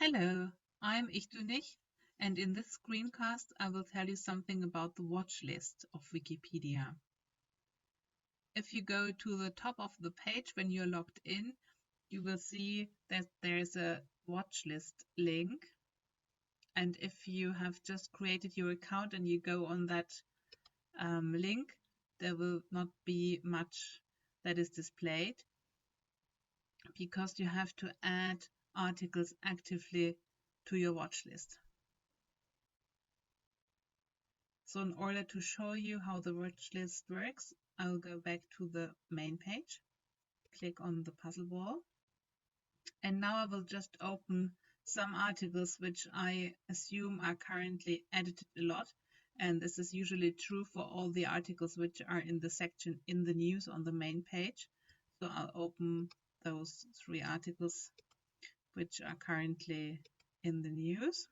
Hello, I'm Ich, and in this screencast I will tell you something about the watch list of Wikipedia. If you go to the top of the page when you're logged in, you will see that there's a watch list link. And if you have just created your account and you go on that link, there will not be much that is displayed because you have to add articles actively to your watch list. So in order to show you how the watch list works, I'll go back to the main page, click on the puzzle ball, and now I will just open some articles which I assume are currently edited a lot, and this is usually true for all the articles which are in the section in the news on the main page. So I'll open those 3 articles which are currently in the news.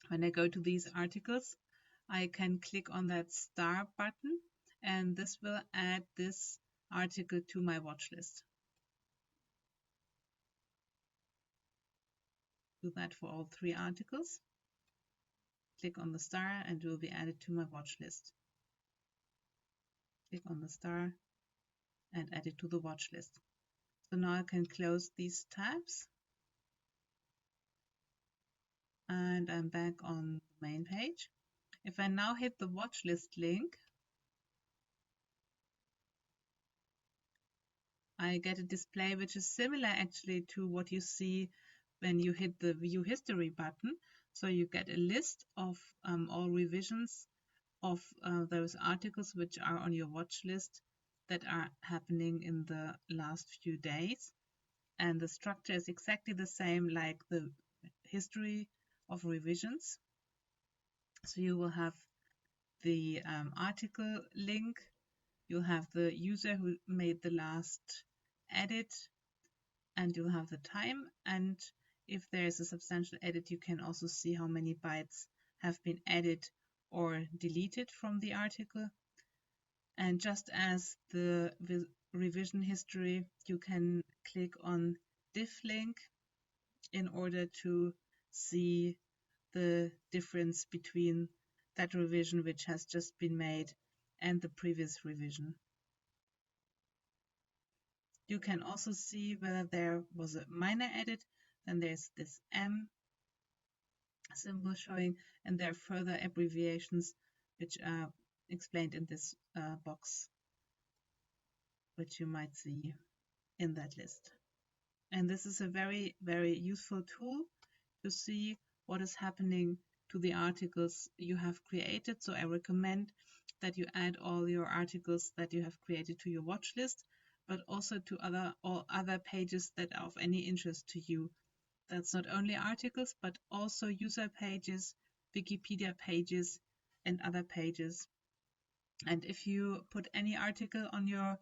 When I go to these articles, I can click on that star button, and this will add this article to my watch list. Do that for all 3 articles. Click on the star and it will be added to my watch list. Click on the star and add it to the watch list. So now I can close these tabs. And I'm back on the main page. If I now hit the watch list link, I get a display which is similar actually to what you see when you hit the View History button. So you get a list of all revisions of those articles which are on your watch list that are happening in the last few days. And the structure is exactly the same like the history of revisions. So you will have the article link, you'll have the user who made the last edit, and you'll have the time. And if there is a substantial edit, you can also see how many bytes have been added or deleted from the article. And just as the revision history, you can click on diff link in order to see the difference between that revision which has just been made and the previous revision. You can also see whether there was a minor edit. Then there's this M symbol showing, and there are further abbreviations which are explained in this box, which you might see in that list. And this is a very, very useful tool to see what is happening to the articles you have created. So I recommend that you add all your articles that you have created to your watch list, but also to all other pages that are of any interest to you. That's not only articles, but also user pages, Wikipedia pages, and other pages. And if you put any article on your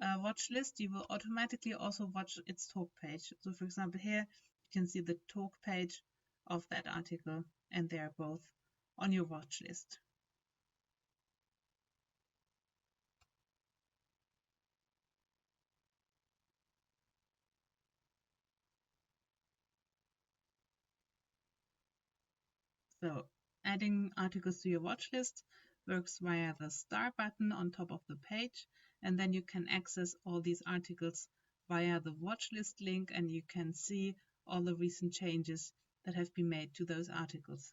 watch list, you will automatically also watch its talk page. So for example, here you can see the talk page of that article, and they are both on your watch list. So adding articles to your watch list works via the star button on top of the page, and then you can access all these articles via the watch list link, and you can see all the recent changes that have been made to those articles.